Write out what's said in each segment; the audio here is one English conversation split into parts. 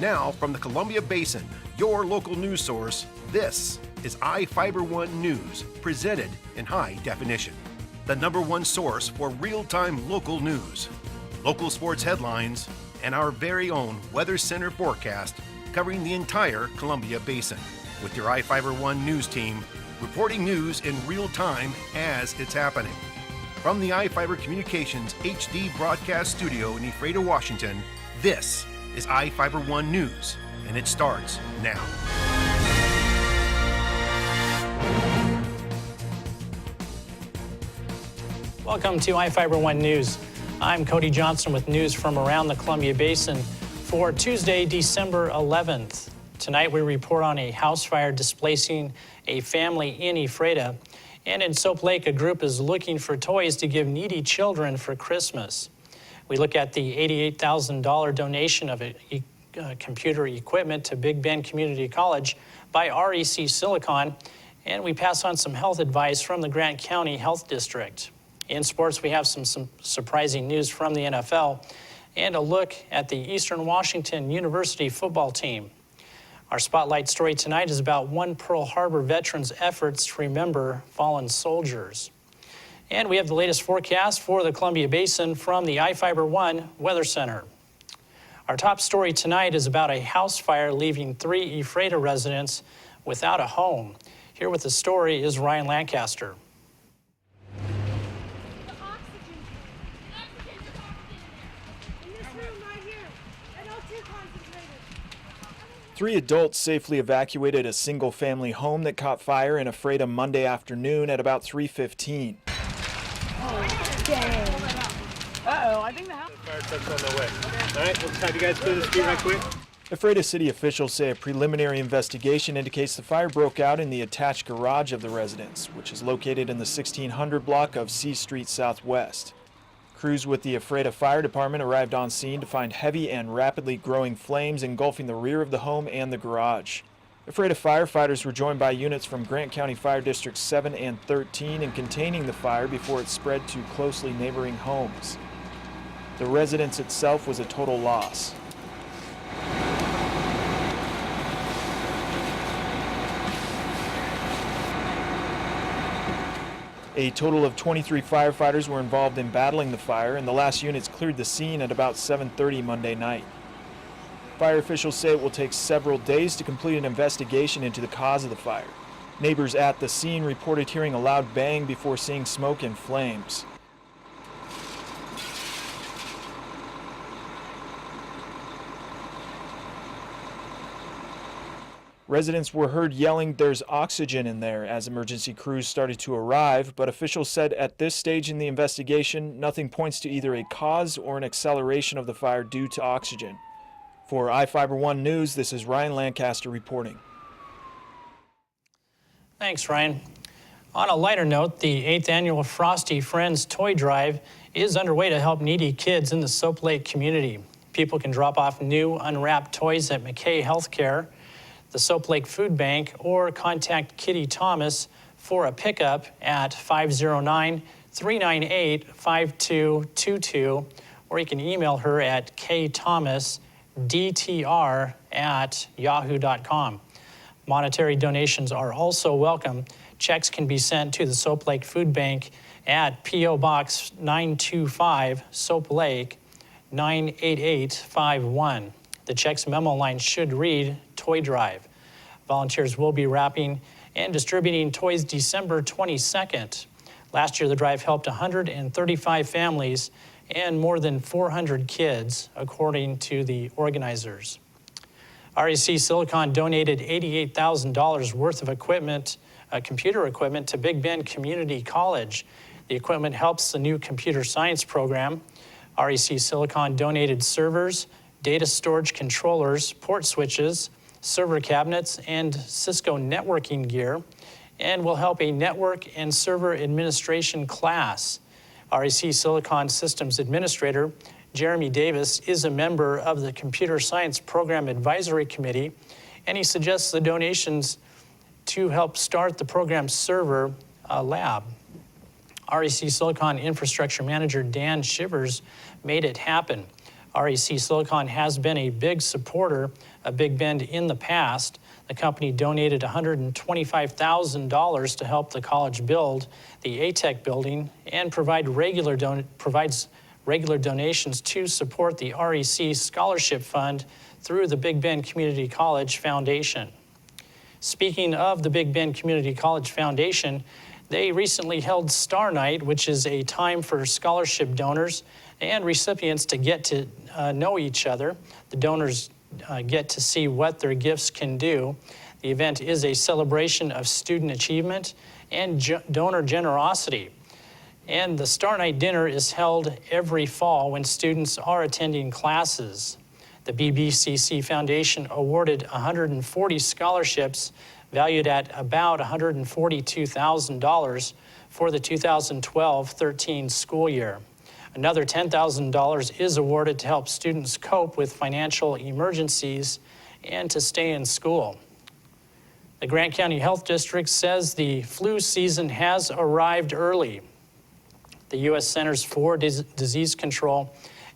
Now, from the Columbia Basin, your local news source, this is iFIBER 1 News, presented in high definition. The #1 source for real-time local news, local sports headlines, and our very own Weather Center forecast covering the entire Columbia Basin. With your iFIBER 1 News team, reporting news in real time as it's happening. From the iFIBER Communications HD broadcast studio in Ephrata, Washington, this is iFIBER 1 News, and it starts now. Welcome to iFIBER 1 News. I'm Cody Johnson with news from around the Columbia Basin for Tuesday, December 11th. Tonight we report on a house fire displacing a family in Ephrata. And in Soap Lake, a group is looking for toys to give needy children for Christmas. We look at the $88,000 donation of computer equipment to Big Bend Community College by REC Silicon, and we pass on some health advice from the Grant County Health District. In sports, we have some surprising news from the NFL and a look at the Eastern Washington University football team. Our spotlight story tonight is about one Pearl Harbor veteran's efforts to remember fallen soldiers. And we have the latest forecast for the Columbia Basin from the iFIBER 1 Weather Center. Our top story tonight is about a house fire leaving 3 Ephrata residents without a home. Here with the story is Ryan Lancaster. Three adults safely evacuated a single-family home that caught fire in Ephrata Monday afternoon at about 3:15. Oh, dang. Uh-oh, I think the house... Fire truck's on their way. All right, we'll just have you guys clear the street right quick. Ephrata city officials say a preliminary investigation indicates the fire broke out in the attached garage of the residence, which is located in the 1600 block of C Street Southwest. Crews with the Ephrata Fire Department arrived on scene to find heavy and rapidly growing flames engulfing the rear of the home and the garage. Ephrata firefighters were joined by units from Grant County Fire Districts 7 and 13 in containing the fire before it spread to closely neighboring homes. The residence itself was a total loss. A total of 23 firefighters were involved in battling the fire, and the last units cleared the scene at about 7:30 Monday night. Fire officials say it will take several days to complete an investigation into the cause of the fire. Neighbors at the scene reported hearing a loud bang before seeing smoke and flames. Residents were heard yelling, "There's oxygen in there," as emergency crews started to arrive, but officials said at this stage in the investigation, nothing points to either a cause or an acceleration of the fire due to oxygen. For iFIBER 1 News, this is Ryan Lancaster reporting. Thanks, Ryan. On a lighter note, the 8th annual Frosty Friends Toy Drive is underway to help needy kids in the Soap Lake community. People can drop off new unwrapped toys at McKay Healthcare, the Soap Lake Food Bank, or contact Kitty Thomas for a pickup at 509-398-5222, or you can email her at ktomasdtr@yahoo.com. Monetary donations are also welcome. Checks can be sent to the Soap Lake Food Bank at P.O. Box 925, Soap Lake, 98851. The check's memo line should read Toy Drive. Volunteers will be wrapping and distributing toys December 22nd. Last year, the drive helped 135 families and more than 400 kids, according to the organizers. REC Silicon donated $88,000 worth of equipment, computer equipment, to Big Bend Community College. The equipment helps the new computer science program. REC Silicon donated servers, data storage controllers, port switches, server cabinets, and Cisco networking gear, and will help a network and server administration class. REC Silicon Systems Administrator Jeremy Davis is a member of the Computer Science Program Advisory Committee, and he suggests the donations to help start the program's server lab. REC Silicon Infrastructure Manager Dan Shivers made it happen. REC Silicon has been a big supporter of Big Bend in the past. The company donated $125,000 to help the college build the ATEC building and provides regular donations to support the REC Scholarship Fund through the Big Bend Community College Foundation. Speaking of the Big Bend Community College Foundation, they recently held Star Night, which is a time for scholarship donors and recipients to get to know each other. The donors get to see what their gifts can do. The event is a celebration of student achievement and donor generosity. And the Star Night dinner is held every fall when students are attending classes. The BBCC Foundation awarded 140 scholarships valued at about $142,000 for the 2012-13 school year. Another $10,000 is awarded to help students cope with financial emergencies and to stay in school. The Grant County Health District says the flu season has arrived early. The U.S. Centers for Disease Control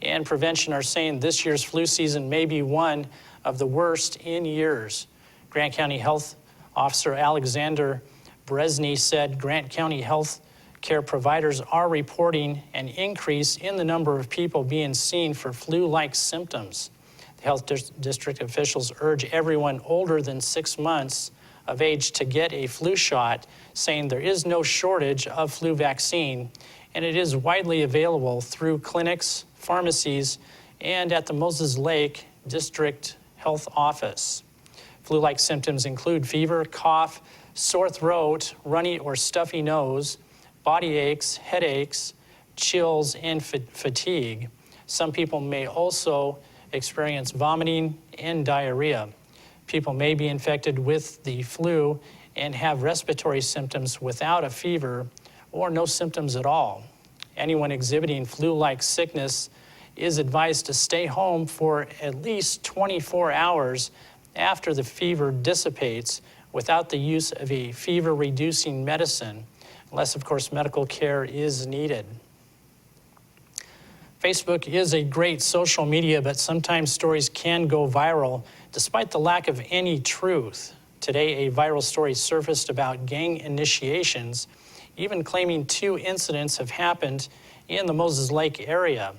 and Prevention are saying this year's flu season may be one of the worst in years. Grant County Health Officer Alexander Bresney said Grant County health care providers are reporting an increase in the number of people being seen for flu-like symptoms. The health district officials urge everyone older than 6 months of age to get a flu shot, saying there is no shortage of flu vaccine, and it is widely available through clinics, pharmacies, and at the Moses Lake District Health Office. Flu-like symptoms include fever, cough, sore throat, runny or stuffy nose, body aches, headaches, chills, and fatigue. Some people may also experience vomiting and diarrhea. People may be infected with the flu and have respiratory symptoms without a fever or no symptoms at all. Anyone exhibiting flu-like sickness is advised to stay home for at least 24 hours after the fever dissipates without the use of a fever-reducing medicine, unless, of course, medical care is needed. Facebook is a great social media, but sometimes stories can go viral despite the lack of any truth. Today, a viral story surfaced about gang initiations, even claiming 2 incidents have happened in the Moses Lake area.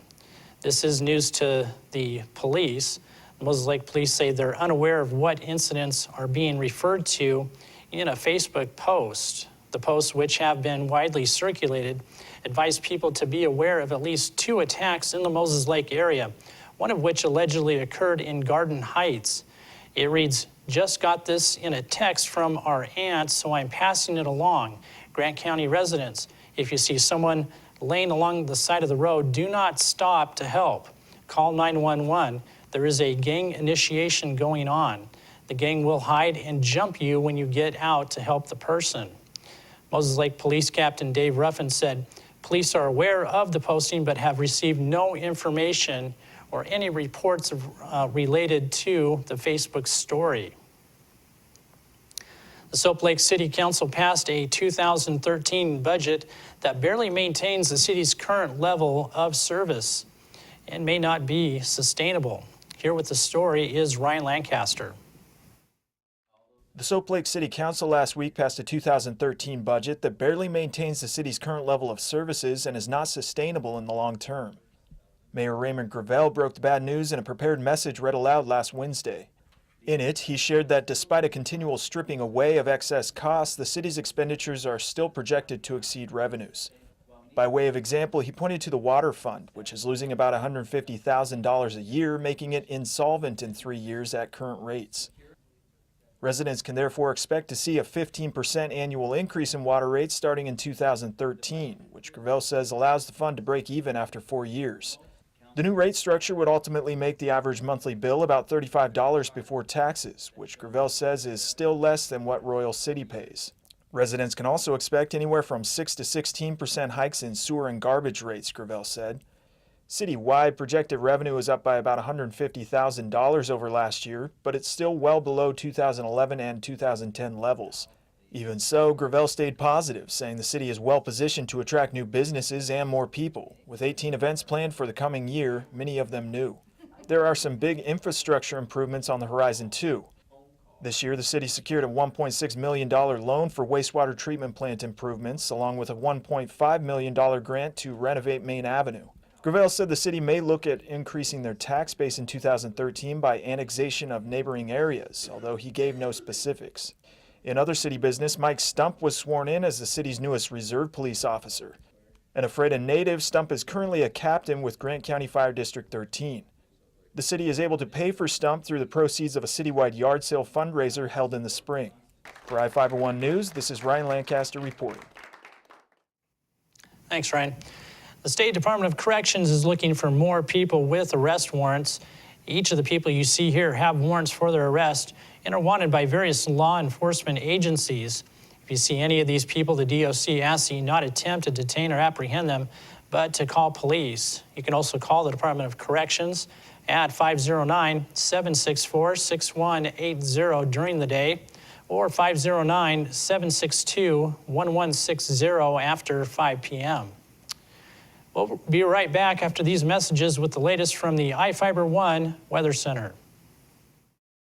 This is news to the police. The Moses Lake police say they're unaware of what incidents are being referred to in a Facebook post. The posts, which have been widely circulated, advise people to be aware of at least 2 attacks in the Moses Lake area, one of which allegedly occurred in Garden Heights. It reads, "Just got this in a text from our aunt, so I'm passing it along. Grant County residents, if you see someone laying along the side of the road, do not stop to help. Call 911. There is a gang initiation going on. The gang will hide and jump you when you get out to help the person." Moses Lake Police Captain Dave Ruffin said, "Police are aware of the posting but have received no information or any reports related to the Facebook story." The Soap Lake City Council passed a 2013 budget that barely maintains the city's current level of service and may not be sustainable. Here with the story is Ryan Lancaster. The Soap Lake City Council last week passed a 2013 budget that barely maintains the city's current level of services and is not sustainable in the long term. Mayor Raymond Gravel broke the bad news in a prepared message read aloud last Wednesday. In it, he shared that despite a continual stripping away of excess costs, the city's expenditures are still projected to exceed revenues. By way of example, he pointed to the water fund, which is losing about $150,000 a year, making it insolvent in 3 years at current rates. Residents can therefore expect to see a 15% annual increase in water rates starting in 2013, which Gravel says allows the fund to break even after 4 years. The new rate structure would ultimately make the average monthly bill about $35 before taxes, which Gravel says is still less than what Royal City pays. Residents can also expect anywhere from 6 to 16% hikes in sewer and garbage rates, Gravel said. Citywide, projected revenue is up by about $150,000 over last year, but it's still well below 2011 and 2010 levels. Even so, Gravel stayed positive, saying the city is well positioned to attract new businesses and more people. With 18 events planned for the coming year, many of them new. There are some big infrastructure improvements on the horizon too. This year, the city secured a $1.6 million loan for wastewater treatment plant improvements, along with a $1.5 million grant to renovate Main Avenue. Gravel said the city may look at increasing their tax base in 2013 by annexation of neighboring areas, although he gave no specifics. In other city business, Mike Stump was sworn in as the city's newest reserve police officer. An Ephrata native, Stump is currently a captain with Grant County Fire District 13. The city is able to pay for Stump through the proceeds of a citywide yard sale fundraiser held in the spring. For iFIBER News, this is Ryan Lancaster reporting. Thanks, Ryan. The State Department of Corrections is looking for more people with arrest warrants. Each of the people you see here have warrants for their arrest and are wanted by various law enforcement agencies. If you see any of these people, the DOC asks you not attempt to detain or apprehend them, but to call police. You can also call the Department of Corrections at 509-764-6180 during the day or 509-762-1160 after 5 p.m. We'll be right back after these messages with the latest from the iFIBER 1 Weather Center.